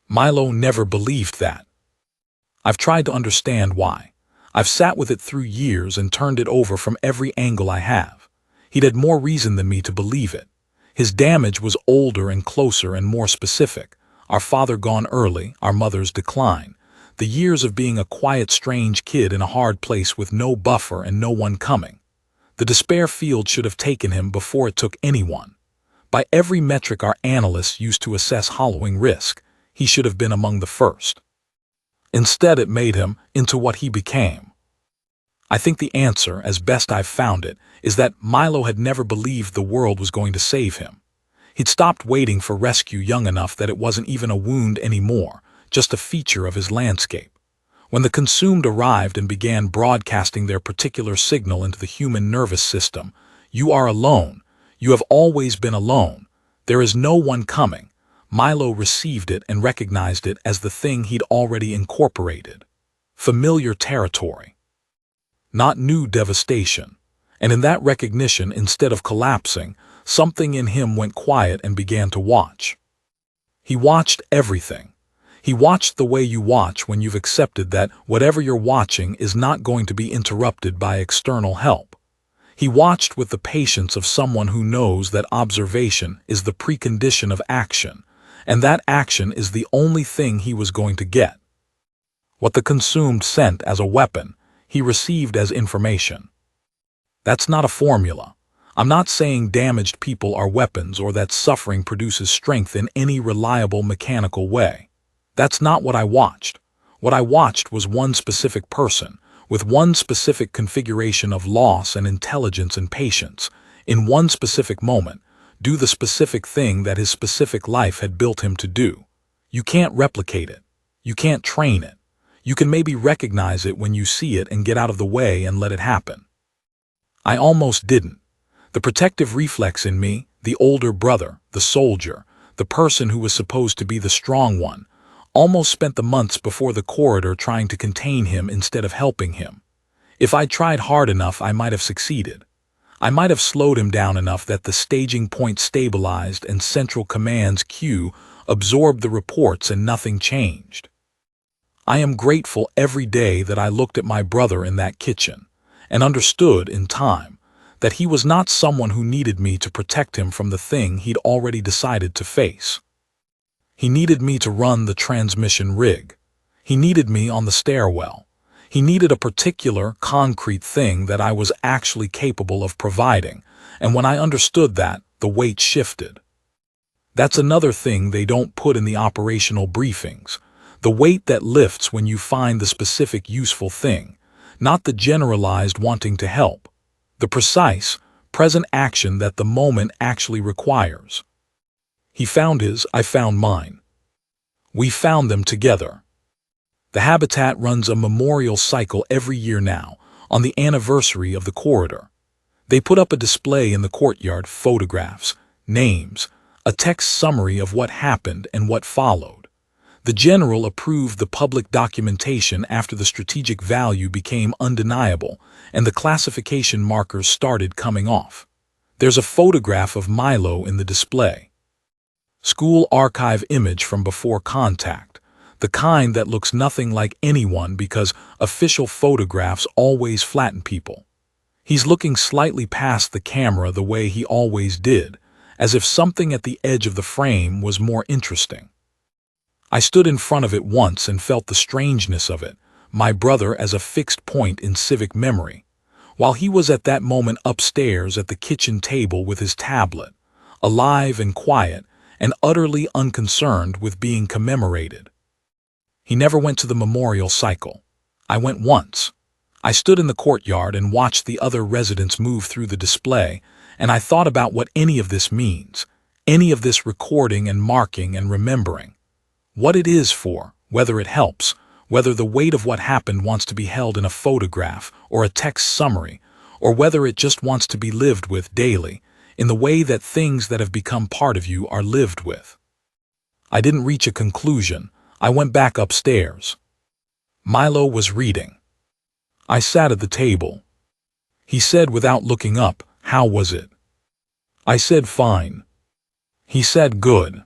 Milo never believed that. I've tried to understand why. I've sat with it through years and turned it over from every angle I have. He'd had more reason than me to believe it. His damage was older and closer and more specific. Our father gone early, our mother's decline. The years of being a quiet, strange kid in a hard place with no buffer and no one coming. The despair field should have taken him before it took anyone. By every metric our analysts used to assess hollowing risk, he should have been among the first. Instead, it made him into what he became. I think the answer, as best I've found it, is that Milo had never believed the world was going to save him. He'd stopped waiting for rescue young enough that it wasn't even a wound anymore, just a feature of his landscape. When the consumed arrived and began broadcasting their particular signal into the human nervous system, "You are alone. You have always been alone. There is no one coming." Milo received it and recognized it as the thing he'd already incorporated. Familiar territory. Not new devastation. And in that recognition, instead of collapsing, something in him went quiet and began to watch. He watched everything. He watched the way you watch when you've accepted that whatever you're watching is not going to be interrupted by external help. He watched with the patience of someone who knows that observation is the precondition of action, and that action is the only thing he was going to get. What the consumed sent as a weapon, he received as information. That's not a formula. I'm not saying damaged people are weapons or that suffering produces strength in any reliable mechanical way. That's not what I watched. What I watched was one specific person, with one specific configuration of loss and intelligence and patience, in one specific moment, do the specific thing that his specific life had built him to do. You can't replicate it. You can't train it. You can maybe recognize it when you see it and get out of the way and let it happen. I almost didn't. The protective reflex in me, the older brother, the soldier, the person who was supposed to be the strong one, almost spent the months before the corridor trying to contain him instead of helping him. If I'd tried hard enough, I might have succeeded. I might have slowed him down enough that the staging point stabilized and Central Command's queue absorbed the reports and nothing changed. I am grateful every day that I looked at my brother in that kitchen and understood in time that he was not someone who needed me to protect him from the thing he'd already decided to face. He needed me to run the transmission rig. He needed me on the stairwell. He needed a particular, concrete thing that I was actually capable of providing, and when I understood that, the weight shifted. That's another thing they don't put in the operational briefings, the weight that lifts when you find the specific useful thing, not the generalized wanting to help, the precise, present action that the moment actually requires. He found his, I found mine. We found them together. The Habitat runs a memorial cycle every year now, on the anniversary of the corridor. They put up a display in the courtyard, photographs, names, a text summary of what happened and what followed. The general approved the public documentation after the strategic value became undeniable and the classification markers started coming off. There's a photograph of Milo in the display. School archive image from before contact, the kind that looks nothing like anyone because official photographs always flatten people. He's looking slightly past the camera the way he always did, as if something at the edge of the frame was more interesting. I stood in front of it once and felt the strangeness of it, my brother as a fixed point in civic memory, while he was at that moment upstairs at the kitchen table with his tablet, alive and quiet, and utterly unconcerned with being commemorated. He never went to the memorial cycle. I went once. I stood in the courtyard and watched the other residents move through the display, and I thought about what any of this means, any of this recording and marking and remembering. What it is for, whether it helps, whether the weight of what happened wants to be held in a photograph or a text summary, or whether it just wants to be lived with daily, in the way that things that have become part of you are lived with. I didn't reach a conclusion. I went back upstairs. Milo was reading. I sat at the table. He said without looking up, "How was it?" I said, "Fine." He said, "Good."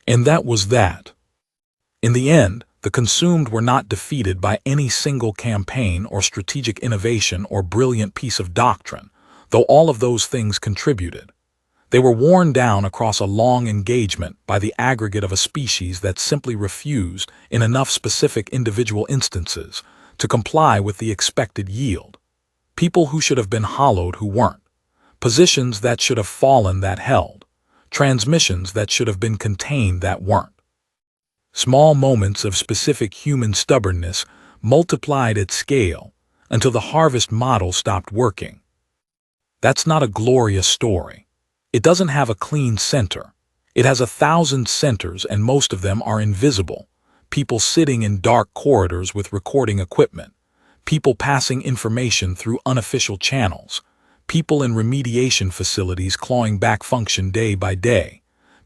And that was that. In the end, the consumed were not defeated by any single campaign or strategic innovation or brilliant piece of doctrine, though all of those things contributed. They were worn down across a long engagement by the aggregate of a species that simply refused, in enough specific individual instances, to comply with the expected yield. People who should have been hollowed who weren't. Positions that should have fallen that held. Transmissions that should have been contained that weren't. Small moments of specific human stubbornness multiplied at scale until the harvest model stopped working. That's not a glorious story. It doesn't have a clean center. It has 1,000 centers, and most of them are invisible. People sitting in dark corridors with recording equipment. People passing information through unofficial channels. People in remediation facilities clawing back function day by day.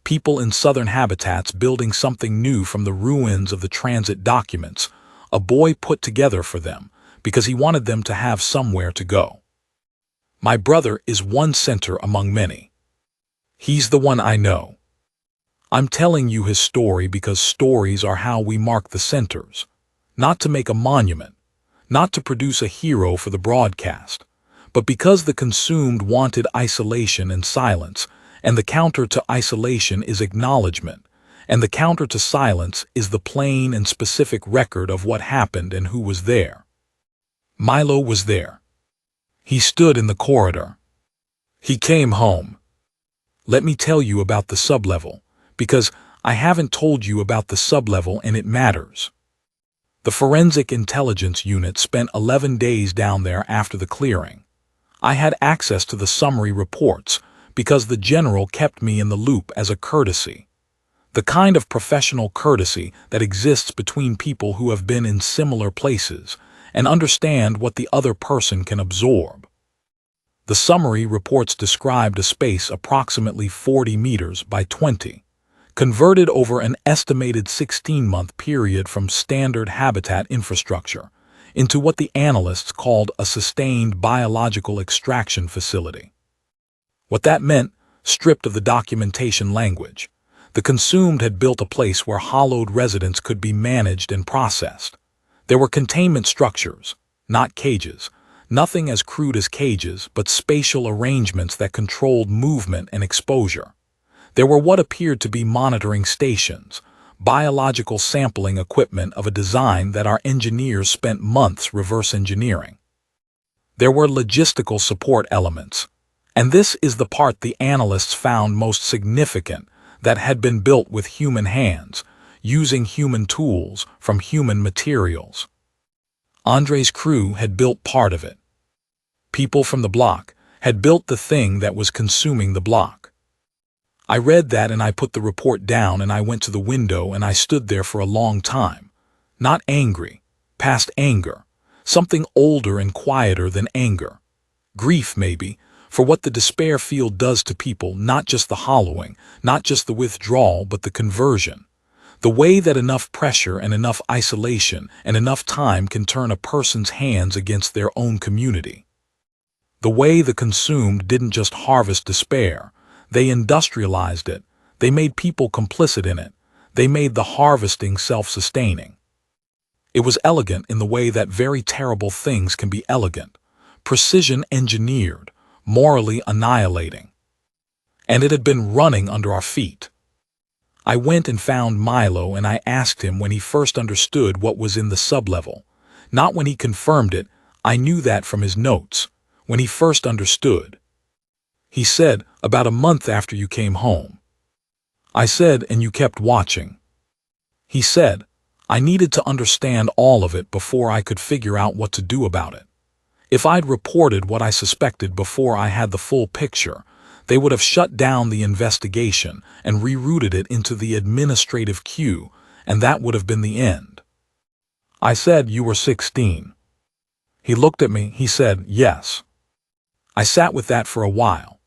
People in southern habitats building something new from the ruins of the transit documents a boy put together for them because he wanted them to have somewhere to go. My brother is one center among many. He's the one I know. I'm telling you his story because stories are how we mark the centers. Not to make a monument, not to produce a hero for the broadcast, but because the consumed wanted isolation and silence, and the counter to isolation is acknowledgement, and the counter to silence is the plain and specific record of what happened and who was there. Milo was there. He stood in the corridor. He came home. Let me tell you about the sublevel, because I haven't told you about the sublevel and it matters. The Forensic Intelligence Unit spent 11 days down there after the clearing. I had access to the summary reports, because the general kept me in the loop as a courtesy. The kind of professional courtesy that exists between people who have been in similar places and understand what the other person can absorb. The summary reports described a space approximately 40 meters by 20, converted over an estimated 16-month period from standard habitat infrastructure into what the analysts called a sustained biological extraction facility. What that meant, stripped of the documentation language, the consumed had built a place where hollowed residents could be managed and processed. There were containment structures, not cages, nothing as crude as cages, but spatial arrangements that controlled movement and exposure. There were what appeared to be monitoring stations, biological sampling equipment of a design that our engineers spent months reverse engineering. There were logistical support elements. And this is the part the analysts found most significant, that had been built with human hands, using human tools from human materials. Andre's crew had built part of it. People from the block had built the thing that was consuming the block. I read that and I put the report down and I went to the window and I stood there for a long time. Not angry, past anger, something older and quieter than anger. Grief, maybe, for what the despair field does to people, not just the hollowing, not just the withdrawal, but the conversion. The way that enough pressure and enough isolation and enough time can turn a person's hands against their own community. The way the consumed didn't just harvest despair, they industrialized it, they made people complicit in it, they made the harvesting self-sustaining. It was elegant in the way that very terrible things can be elegant, precision engineered, morally annihilating. And it had been running under our feet. I went and found Milo and I asked him when he first understood what was in the sublevel. Not when he confirmed it, I knew that from his notes, when he first understood. He said, "About a month after you came home." I said, "And you kept watching?" He said, "I needed to understand all of it before I could figure out what to do about it. If I'd reported what I suspected before I had the full picture, they would have shut down the investigation and rerouted it into the administrative queue, and that would have been the end. I said, "You were 16. He looked at me, he said, "Yes." I sat with that for a while.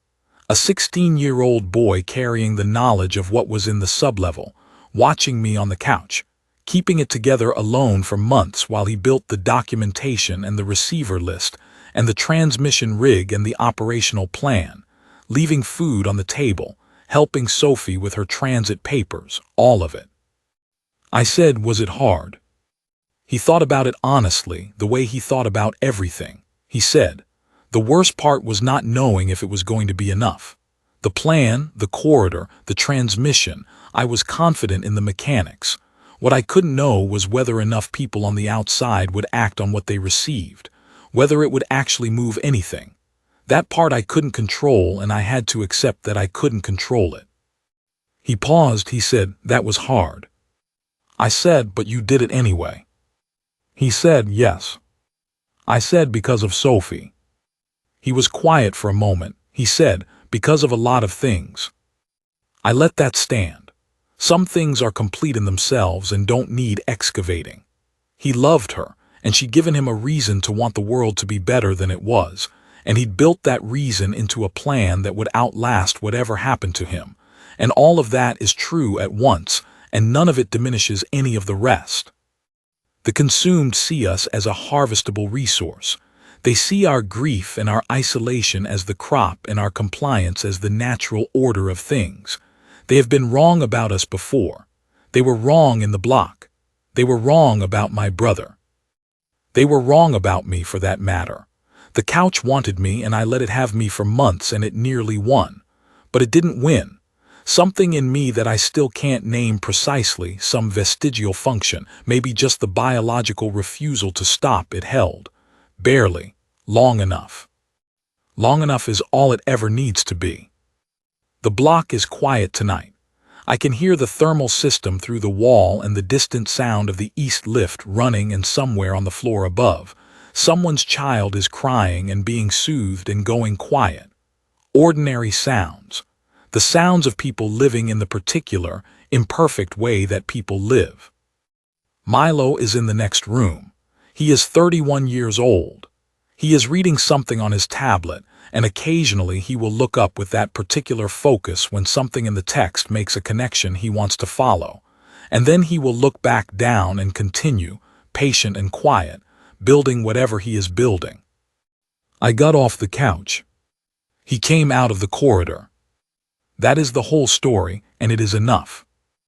A 16-year-old boy carrying the knowledge of what was in the sublevel, watching me on the couch, keeping it together alone for months while he built the documentation and the receiver list and the transmission rig and the operational plan, leaving food on the table, helping Sophie with her transit papers, all of it. I said, "Was it hard?" He thought about it honestly, the way he thought about everything. He said, "The worst part was not knowing if it was going to be enough. The plan, the corridor, the transmission, I was confident in the mechanics. What I couldn't know was whether enough people on the outside would act on what they received, whether it would actually move anything. That part I couldn't control, and I had to accept that I couldn't control it." He paused, he said, "That was hard." I said, "But you did it anyway." He said, "Yes." I said, "Because of Sophie." He was quiet for a moment. He said, "Because of a lot of things." I let that stand. Some things are complete in themselves and don't need excavating. He loved her, and she'd given him a reason to want the world to be better than it was, and he'd built that reason into a plan that would outlast whatever happened to him. And all of that is true at once, and none of it diminishes any of the rest. The consumed see us as a harvestable resource. They see our grief and our isolation as the crop and our compliance as the natural order of things. They have been wrong about us before. They were wrong in the block. They were wrong about my brother. They were wrong about me, for that matter. The couch wanted me, and I let it have me for months, and it nearly won. But it didn't win. Something in me that I still can't name precisely, some vestigial function, maybe just the biological refusal to stop, it held. Barely. Long enough. Long enough is all it ever needs to be. The block is quiet tonight. I can hear the thermal system through the wall and the distant sound of the east lift running, and somewhere on the floor above, someone's child is crying and being soothed and going quiet. Ordinary sounds. The sounds of people living in the particular, imperfect way that people live. Milo is in the next room. He is 31 years old. He is reading something on his tablet, and occasionally he will look up with that particular focus when something in the text makes a connection he wants to follow, and then he will look back down and continue, patient and quiet, building whatever he is building. I got off the couch. He came out of the corridor. That is the whole story, and it is enough.